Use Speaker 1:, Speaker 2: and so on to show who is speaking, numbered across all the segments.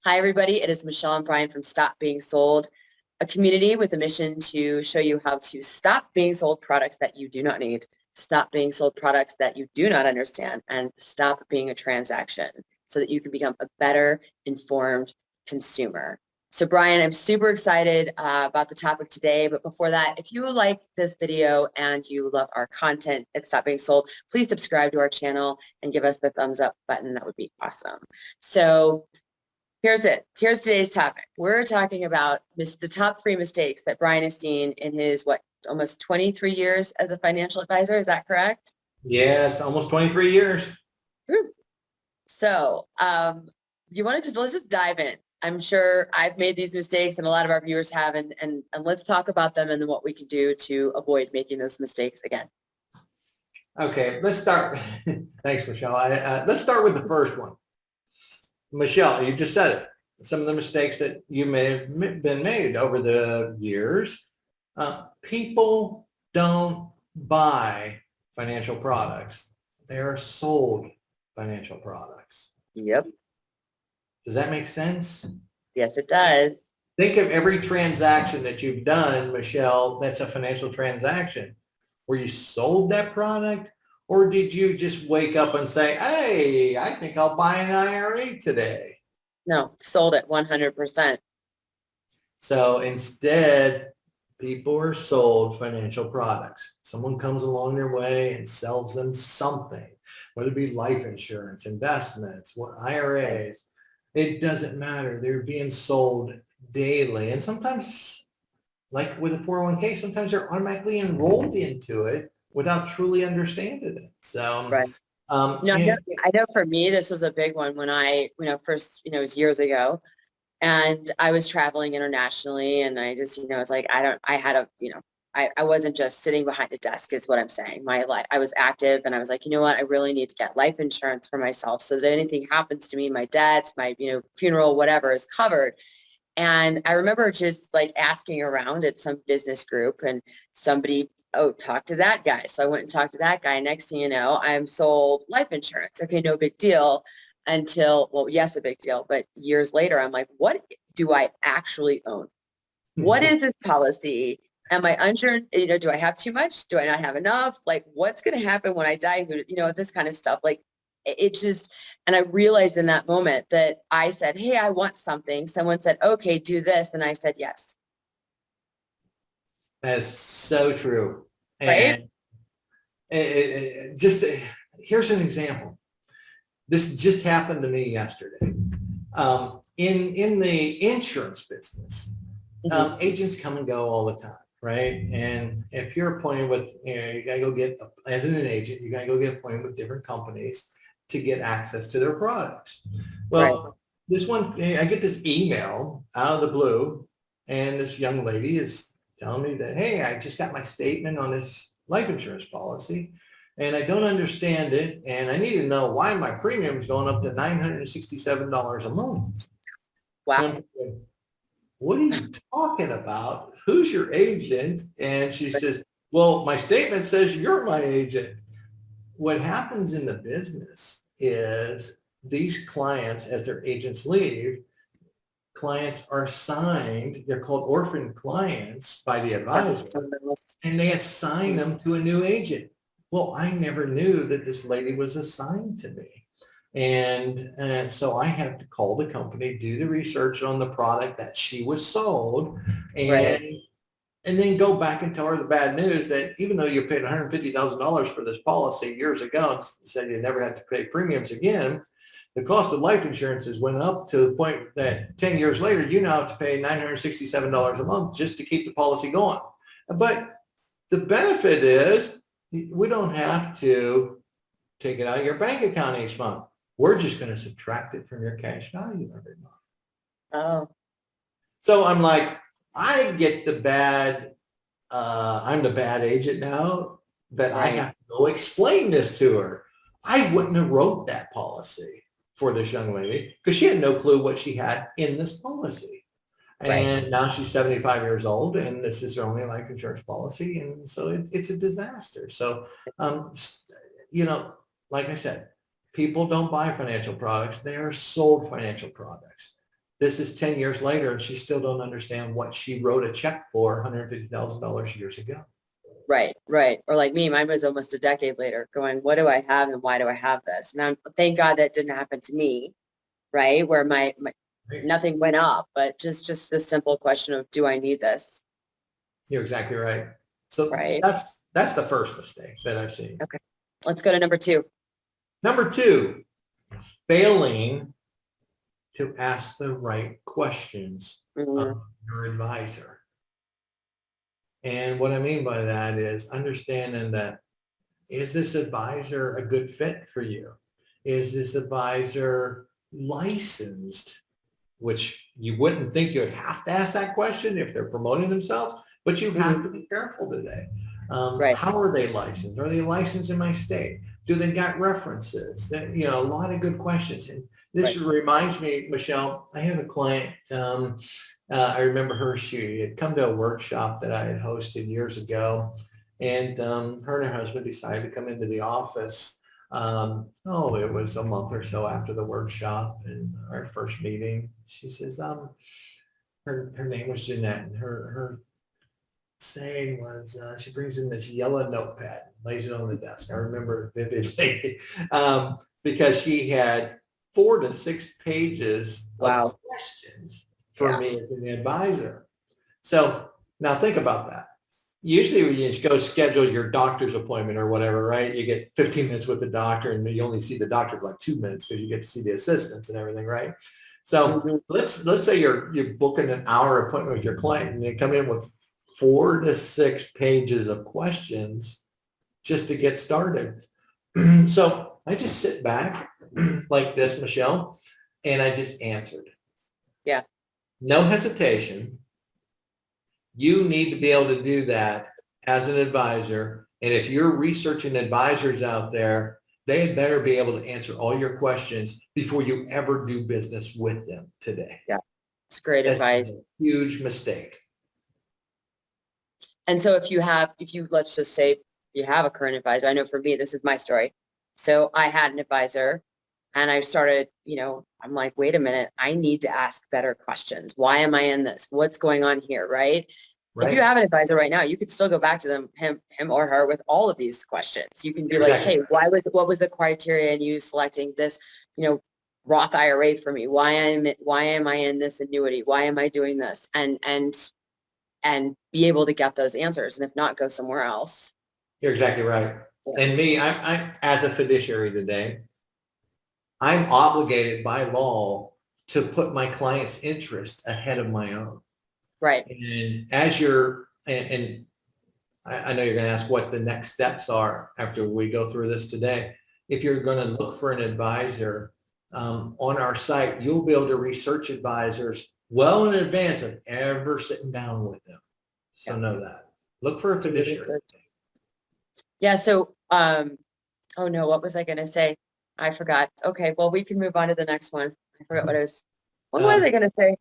Speaker 1: Hi, everybody. It is Michelle and Brian from Stop Being Sold, a community with a mission to show you how to stop being sold products that you do not need, stop being sold products that you do not understand, and stop being a transaction so that you can become a better informed consumer. So Brian, I'm super excited about the topic today, but before that, if you like this video and you love our content at Stop Being Sold, please subscribe to our channel and give us the thumbs up button. That would be awesome. So here's today's topic. We're talking about the top 3 mistakes that Brian has seen in his, almost 23 years as a financial advisor. Is that correct?
Speaker 2: Yes, almost 23 years.
Speaker 1: Whew. So let's just dive in. I'm sure I've made these mistakes and a lot of our viewers have, and let's talk about them and then what we can do to avoid making those mistakes again.
Speaker 2: Okay, let's start. Thanks, Michelle. Let's start with the first one. Michelle, you just said it. Some of the mistakes that you may have been made over the years. People don't buy financial products. They are sold financial products.
Speaker 1: Yep.
Speaker 2: Does that make sense?
Speaker 1: Yes, it does.
Speaker 2: Think of every transaction that you've done, Michelle, that's a financial transaction. Were you sold that product? Or did you just wake up and say, hey, I think I'll buy an IRA today?
Speaker 1: No, sold it 100%.
Speaker 2: So instead, people are sold financial products. Someone comes along their way and sells them something, whether it be life insurance, investments, IRAs. It doesn't matter. They're being sold daily. And sometimes, like with a 401k, sometimes they're automatically enrolled into it without truly understanding it. So,
Speaker 1: right. I know for me, this was a big one when I, first, it was years ago, and I was traveling internationally, and I just, was like, I wasn't just sitting behind a desk is what I'm saying. My life, I was active, and I was like, you know what, I really need to get life insurance for myself so that anything happens to me, my dad's, my, funeral, whatever is covered. And I remember just like asking around at some business group, and somebody, talk to that guy. So I went and talked to that guy. Next thing you know, I'm sold life insurance. Okay, no big deal until, well, yes, a big deal. But years later, I'm like, what do I actually own? What is this policy? Am I unsure? Do I have too much? Do I not have enough? Like, what's going to happen when I die? This kind of stuff. Like, it just, and I realized in that moment that I said, hey, I want something. Someone said, okay, do this. And I said, yes.
Speaker 2: That's so true.
Speaker 1: Right?
Speaker 2: And here's an example. This just happened to me yesterday. In the insurance business, agents come and go all the time, right? And if you're appointed with, you got to go get, as an agent, you got to go get appointed with different companies to get access to their products. Well, right. This one, I get this email out of the blue, and this young lady is telling me that, hey, I just got my statement on this life insurance policy, and I don't understand it, and I need to know why my premium is going up to $967 a month.
Speaker 1: Wow.
Speaker 2: What are you talking about? Who's your agent? And she says, well, my statement says you're my agent. What happens in the business is these clients, as their agents leave, clients are assigned, they're called orphan clients by the advisor, and they assign them to a new agent. Well, I never knew that this lady was assigned to me. And so I have to call the company, do the research on the product that she was sold, and then go back and tell her the bad news that even though you paid $150,000 for this policy years ago and said you never had to pay premiums again, the cost of life insurances went up to the point that 10 years later, you now have to pay $967 a month just to keep the policy going. But the benefit is we don't have to take it out of your bank account each month. We're just going to subtract it from your cash value every month.
Speaker 1: Oh.
Speaker 2: So I'm like, I get the bad, I'm the bad agent now, but I have to go explain this to her. I wouldn't have wrote that policy for this young lady because she had no clue what she had in this policy. And now she's 75 years old, and this is her only life insurance policy. And so it's a disaster. So, like I said, people don't buy financial products. They are sold financial products. This is 10 years later, and she still don't understand what she wrote a check for $150,000 years ago.
Speaker 1: Right, right. Or like me, mine was almost a decade later going, what do I have and why do I have this? And thank God that didn't happen to me, right? Where my nothing went up, but just this simple question of, do I need this?
Speaker 2: You're exactly right. So
Speaker 1: right.
Speaker 2: That's the first mistake that I've seen.
Speaker 1: Okay. Let's go to number 2.
Speaker 2: Number 2, failing to ask the right questions of your advisor. And what I mean by that is understanding that, is this advisor a good fit for you? Is this advisor licensed? Which you wouldn't think you'd have to ask that question if they're promoting themselves, but you have to be careful today.
Speaker 1: Right.
Speaker 2: How are they licensed? Are they licensed in my state? Do they got references? That, you know, a lot of good questions. And this reminds me, Michelle, I have a client, I remember her, she had come to a workshop that I had hosted years ago, and her and her husband decided to come into the office. It was a month or so after the workshop and our first meeting. She says, her name was Jeanette, and her saying was, she brings in this yellow notepad, lays it on the desk. I remember it vividly because she had 4 to 6 pages of questions for me as an advisor. So now think about that. Usually when you just go schedule your doctor's appointment or whatever, right? You get 15 minutes with the doctor and you only see the doctor for like 2 minutes because you get to see the assistants and everything, right? So let's say you're booking an hour appointment with your client and they come in with 4 to 6 pages of questions just to get started. So I just sit back like this, Michelle, and I just answered.
Speaker 1: Yeah.
Speaker 2: No hesitation. You need to be able to do that as an advisor. And if you're researching advisors out there, they better be able to answer all your questions before you ever do business with them today.
Speaker 1: Yeah, it's great advice.
Speaker 2: A huge mistake.
Speaker 1: And so let's just say you have a current advisor. I know for me, this is my story. So I had an advisor and I started, I'm like, wait a minute, I need to ask better questions. Why am I in this? What's going on here? Right. If you have an advisor right now, you could still go back to him or her with all of these questions. You can be like, hey, what was the criteria in you selecting this, Roth IRA for me? Why am I in this annuity? Why am I doing this? And be able to get those answers. And if not, go somewhere else.
Speaker 2: You're exactly right. Yeah. And me, I as a fiduciary today, I'm obligated by law to put my client's interest ahead of my own.
Speaker 1: Right.
Speaker 2: And I know you're going to ask what the next steps are after we go through this today. If you're going to look for an advisor on our site, you'll be able to research advisors well in advance of ever sitting down with them. So know that. Look for a fiduciary.
Speaker 1: Yeah. So, oh no, what was I going to say? I forgot. Okay. Well, we can move on to the next one. I forgot what it was. What was I going to say?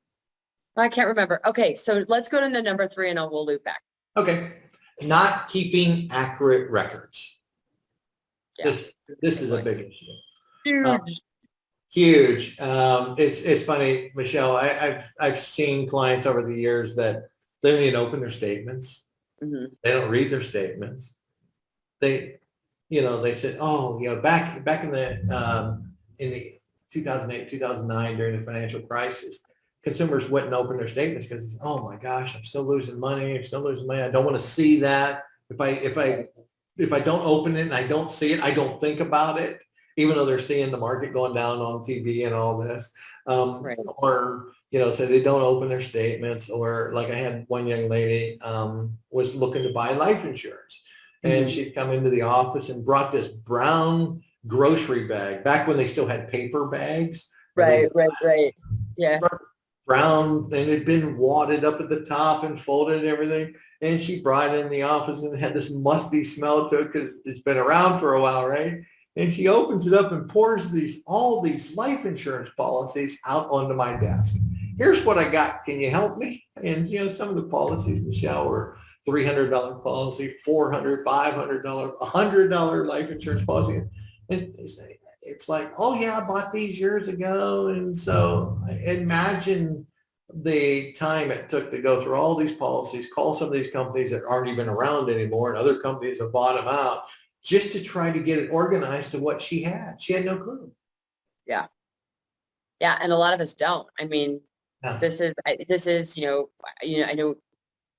Speaker 1: I can't remember. Okay. So let's go to number 3 and we'll loop back.
Speaker 2: Okay. Not keeping accurate records. Yeah. This is a big issue.
Speaker 1: Huge.
Speaker 2: Huge. It's funny, Michelle. I've seen clients over the years that they don't even open their statements. Mm-hmm. They don't read their statements. They said, back in the 2008, 2009 during the financial crisis, consumers wouldn't open their statements because, oh my gosh, I'm still losing money. I don't want to see that. If I don't open it and I don't see it, I don't think about it. Even though they're seeing the market going down on TV and all this, or, so they don't open their statements, or like I had one young lady was looking to buy life insurance, and she'd come into the office and brought this brown grocery bag back when they still had paper bags.
Speaker 1: Right. Yeah.
Speaker 2: Brown, and it had been wadded up at the top and folded and everything. And she brought it in the office and it had this musty smell to it because it's been around for a while, right? And she opens it up and pours all these life insurance policies out onto my desk. Here's what I got. Can you help me? And some of the policies, Michelle, were $300 policy, $400, $500, $100 life insurance policy. And it's like, oh yeah, I bought these years ago. And so imagine the time it took to go through all these policies, call some of these companies that aren't even around anymore, and other companies have bought them out just to try to get it organized to what she had. She had no clue.
Speaker 1: Yeah. Yeah. And a lot of us don't. I mean,
Speaker 2: Yeah.
Speaker 1: this is, I know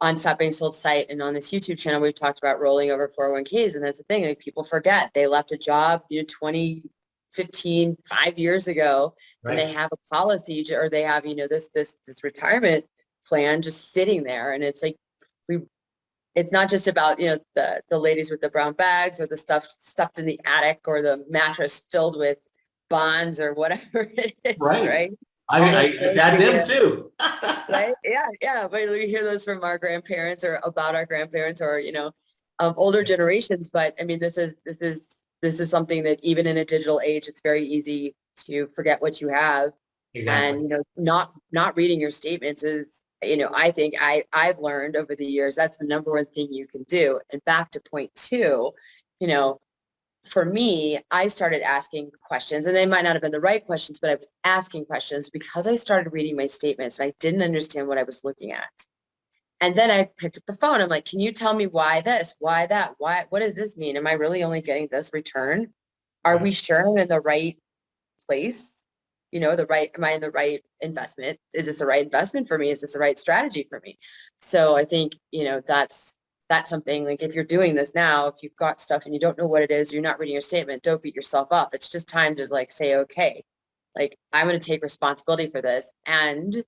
Speaker 1: on Stop Being Sold site and on this YouTube channel, we've talked about rolling over 401ks. And that's the thing, like people forget they left a job, 2015, 5 years ago,
Speaker 2: Right.
Speaker 1: and they have a policy or they have, this retirement plan just sitting there. And it's like, it's not just about, the ladies with the brown bags or the stuff stuffed in the attic or the mattress filled with bonds or whatever it is, right?
Speaker 2: I got them too.
Speaker 1: Right? Yeah. But we hear those from our grandparents or about our grandparents or, older generations. But I mean, this is something that even in a digital age, it's very easy to forget what you have.
Speaker 2: Exactly.
Speaker 1: And, not reading your statements is, I think I've learned over the years, that's the number one thing you can do. And back to point two, for me, I started asking questions, and they might not have been the right questions, but I was asking questions because I started reading my statements and I didn't understand what I was looking at. And then I picked up the phone. I'm like, can you tell me why this, why that, what does this mean? Am I really only getting this return? Are we sure I'm in the right place? Am I in the right investment? Is this the right investment for me? Is this the right strategy for me? So I think, that's something like if you're doing this now, if you've got stuff and you don't know what it is, you're not reading your statement, don't beat yourself up. It's just time to say, okay, like I'm going to take responsibility for this. And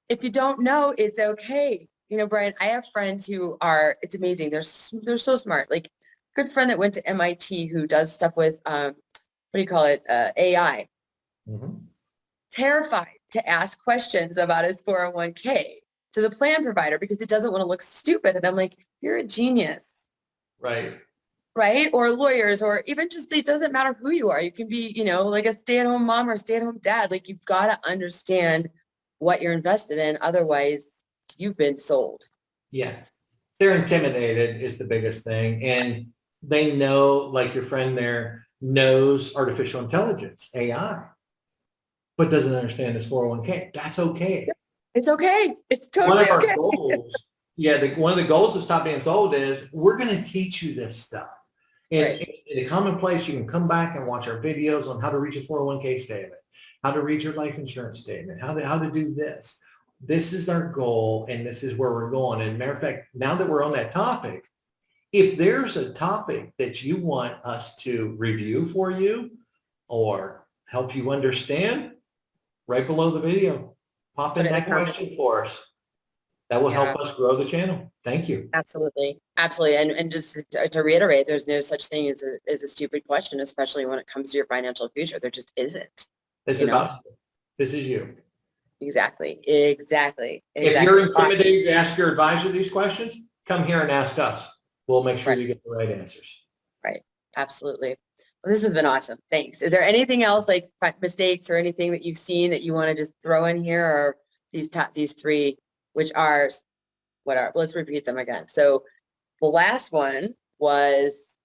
Speaker 1: if you don't know, it's okay. Brian, I have friends who it's amazing. They're so smart. Like good friend that went to MIT who does stuff with, what do you call it? AI.
Speaker 2: Mm-hmm.
Speaker 1: Terrified to ask questions about his 401k to the plan provider because it doesn't want to look stupid. And I'm like, you're a genius.
Speaker 2: Right.
Speaker 1: Right. Or lawyers, or even just, it doesn't matter who you are. You can be, like a stay-at-home mom or a stay-at-home dad. Like you've got to understand what you're invested in. Otherwise you've been sold.
Speaker 2: Yes. They're intimidated is the biggest thing. And they know, like your friend there knows artificial intelligence, AI, but doesn't understand his 401k. That's okay.
Speaker 1: It's okay. It's totally
Speaker 2: one of our
Speaker 1: okay.
Speaker 2: goals, one of the goals of Stop Being Sold is we're going to teach you this stuff. And in a common place, you can come back and watch our videos on how to reach a 401k statement, how to read your life insurance statement, how to do this. This is our goal, and this is where we're going. And matter of fact, now that we're on that topic, if there's a topic that you want us to review for you or help you understand, right below the video, pop in that question for us. That will help us grow the channel. Thank you.
Speaker 1: Absolutely. And just to reiterate, there's no such thing as a stupid question, especially when it comes to your financial future. There just isn't.
Speaker 2: This is you.
Speaker 1: Exactly.
Speaker 2: If you're intimidated to ask your advisor these questions, come here and ask us. We'll make sure you get the right answers.
Speaker 1: Right. Absolutely. Well, this has been awesome. Thanks. Is there anything else like mistakes or anything that you've seen that you want to just throw in here, or these three, which are let's repeat them again. So the last one was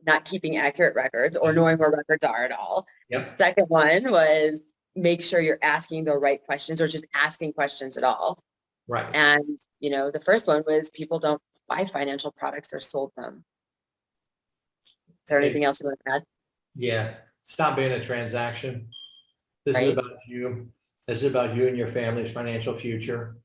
Speaker 1: not keeping accurate records or knowing where records are at all.
Speaker 2: Yep.
Speaker 1: Second one was make sure you're asking the right questions or just asking questions at all.
Speaker 2: Right.
Speaker 1: And, the first one was people don't buy financial products, they're sold them. Is there anything else you want to add?
Speaker 2: Yeah. Stop being a transaction. This is about you. This is about you and your family's financial future.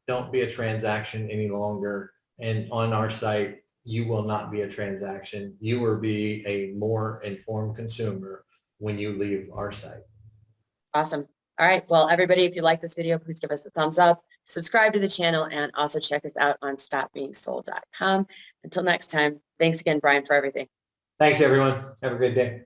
Speaker 2: Don't be a transaction any longer. And on our site, you will not be a transaction. You will be a more informed consumer when you leave our site.
Speaker 1: Awesome. All right. Well, everybody, if you like this video, please give us a thumbs up, subscribe to the channel, and also check us out on stopbeingsold.com. Until next time, thanks again, Brian, for everything.
Speaker 2: Thanks, everyone. Have a good day.